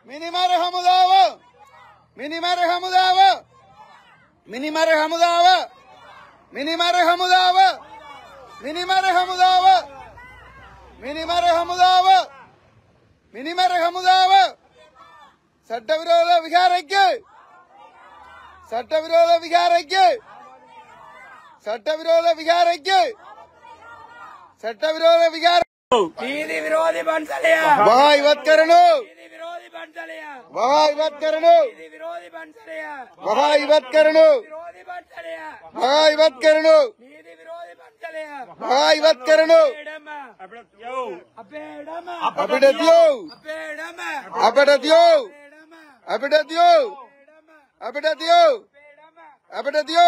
Minimare Hamudava. Minimare Hamudava. Minimare Hamudava. Minimare Hamudava. Minimare Hamudava. Minimare Hamudava. Minimare Hamudava. Sataviroda Viharake. Sataviroda Viharake. Sataviroda Viharake. Sataviroda Viharake. नीति विरोधी बंसलिया भाई मत करनो नीति विरोधी बंसलिया भाई मत करनो नीति विरोधी बंसलिया भाई मत करनो विरोधी बंसलिया भाई मत करनो नीति विरोधी बंसलिया भाई मत करनो अपेडमा अपेडतियो अपेडतियो अपेडतियो अपेडतियो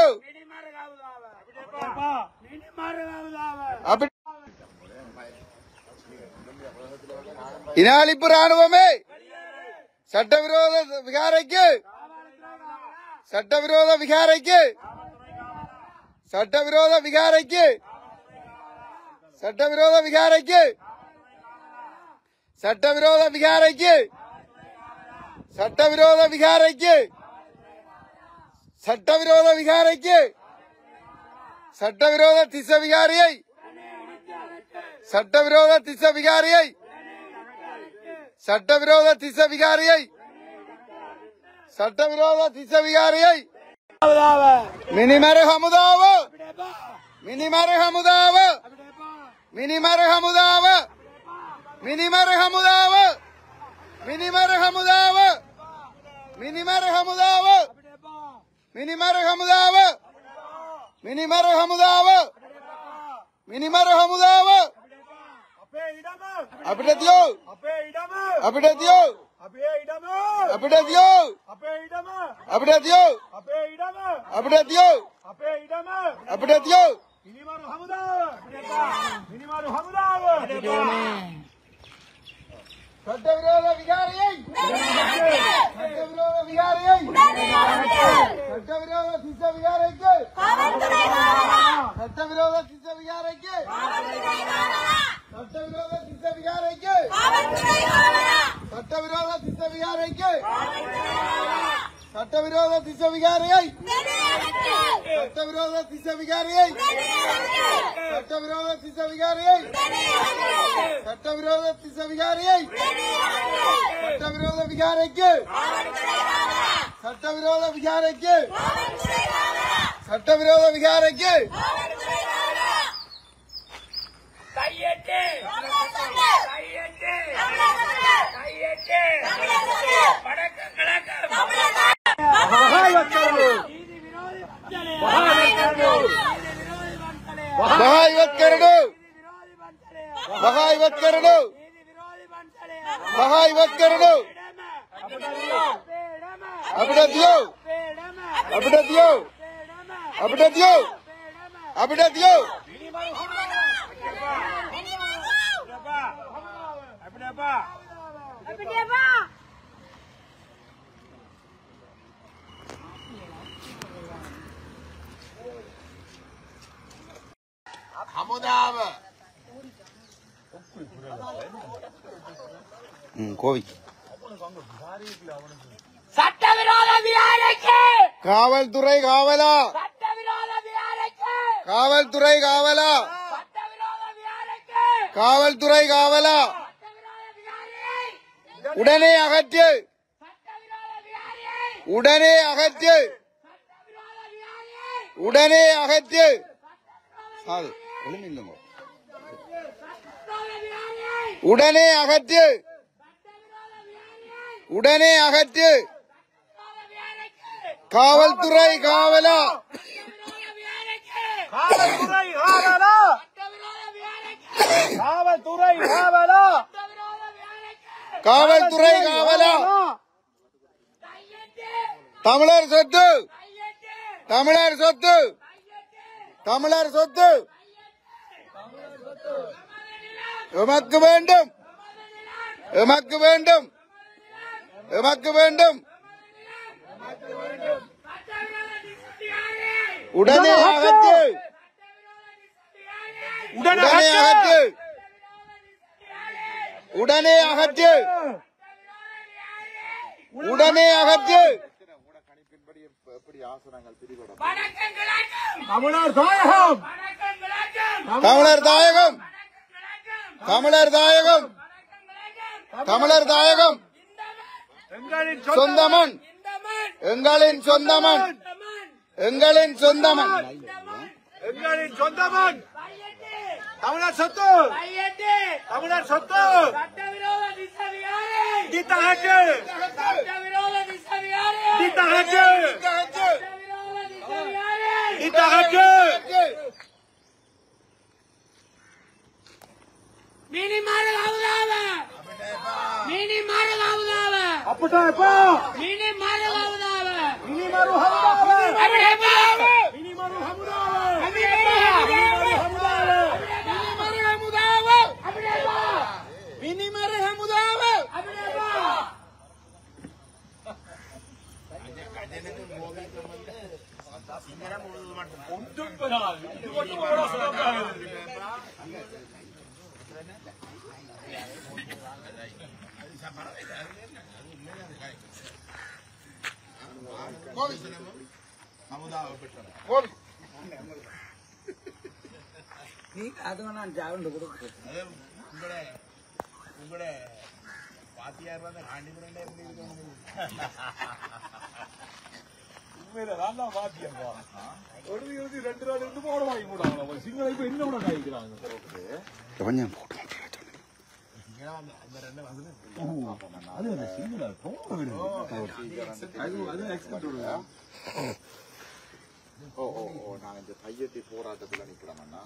इनाली पुराणों में सट्टविरोध विहारज्ञ सट्टविरोध विहारज्ञ सट्टविरोध विहारज्ञ सट्टविरोध विहारज्ञ सट्टविरोध विहारज्ञ सट्टविरोध विहारज्ञ सट्टविरोध विहारज्ञ सट्टविरोध तिस्स विहारियै सट्टविरोध तिस्स विहारियै सट्टविरोध तिस्स विहारियै सट्टविरोध तिस्स विहारियै मिनिमरे हमुदाव मिनिमरे हमुदाव मिनिमरे हमुदाव मिनिमरे हमुदाव मिनिमरे हमुदाव मिनिमरे हमुदाव मिनिमरे हमुदाव मिनिमरे हमुदाव मिनिमरे हमुदाव अपिडतियो अपिडतियो अपिडतियो अपिडतियो अपिडतियो अपिडतियो सट्टविरोध विहारियै सट्टविरोध विहारियै सट्टविरोध तिस्स विहारज्ञ सट्टविरोध तिस्स विहारज्ञ सट्टविरोध तिस्स विहारज्ञ सट्टविरोध तिस्स विहारज्ञ सट्टविरोध तिस्स विहारियै सट्टविरोध तिस्स विहारियै सट्टविरोध तिस्स विहारियै सट्टविरोध तिस्स विहारियै सट्टविरोध विहारज्ञ सट्टविरोध विहारज्ञ सट्टविरोध विहारज्ञ भाई मत करनो भाई मत करनो भाई मत करनो अपिडतियो अपिडतियो अपिडतियो अपिडतियो हमुदाव கோவி சட்டவிரோத விகாரைக்கு காவல்துறை காவலா சட்டவிரோத விகாரைக்கு காவல்துறை காவலா சட்டவிரோத விகாரைக்கு காவல்துறை காவலா சட்டவிரோத விகாரியை உடனே அகற்று சட்டவிரோத விகாரியை உடனே அகற்று சட்டவிரோத விகாரியை உடனே அகற்று சாது ஒளிமில்லுங்க சட்டவிரோத விகாரியை உடனே அகற்று சட்டவிரோத விகாரியை உடனே அகற்று சட்டவிரோத விகாரைக்கு காவல்துறை காவலா சட்டவிரோத விகாரைக்கு காவல்துறை காவலா சட்டவிரோத விகாரைக்கு காவல்துறை காவலா சட்டவிரோத விகாரைக்கு காவல்துறை காவலா கையெட்டு தமிழர் சொத்து கையெட்டு தமிழர் சொத்து தமிழர் சொத்து எமக்கு வேண்டும் எமக்கு வேண்டும் எமக்கு வேண்டும் உடனே அகற்று உடனே அகற்று உடனே அகற்று உடனே அகற்று. வணக்கம் கிழக்கம் தமிழர் தாயகம் வணக்கம் கிழக்கம் தமிழர் தாயகம், வணக்கம் கிழக்கம் தமிழர் தாயகம், வணக்கம் கிழக்கம் தமிழர் தாயகம். எங்களின் சொந்த மண், இந்த மண் எங்களின் சொந்த மண், இந்த மண் எங்களின் சொந்த மண். இந்த மண் எங்களின் சொந்த மண் கையெட்டு தமிழர் சொத்து கையெட்டு தமிழர் சொத்து சட்டவிரோத திசவியாரை தீத்தகற்று சட்டவிரோத திசவியாரை தீத்தகற்று சட்டவிரோத திசவியாரை தீத்தகற்று மினி மாறுகாவுதாவ மினி மாறுகாவுதாவ அப்படிப்பா மினி மாறுகாவுதாவ இனி மறு ஹமுதாவே அப்படியே பாவ இனி மறு ஹமுதாவே அப்படியே பாவ இனி ஹமுதாவே மினி மாறுகாவுதாவ அப்படியே பாவ மினி மாறுகாவுதாவ அப்படியே பாவ நான் இந்த கையெட்டி போராட்டத்தில் நிக்கிறேன்னா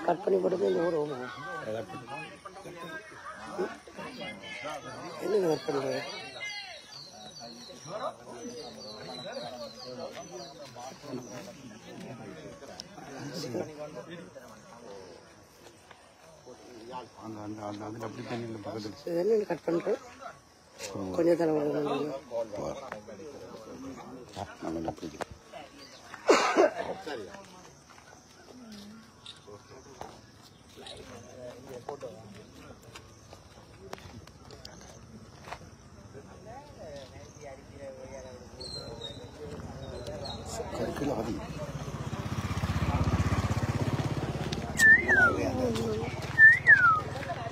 கட் பண்ணி போட்டு ஓடுவோம் என்ன கட் பண்ணுறது என்ன கட் பண்ணுறோம் கொஞ்சம் தலை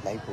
லைஃப்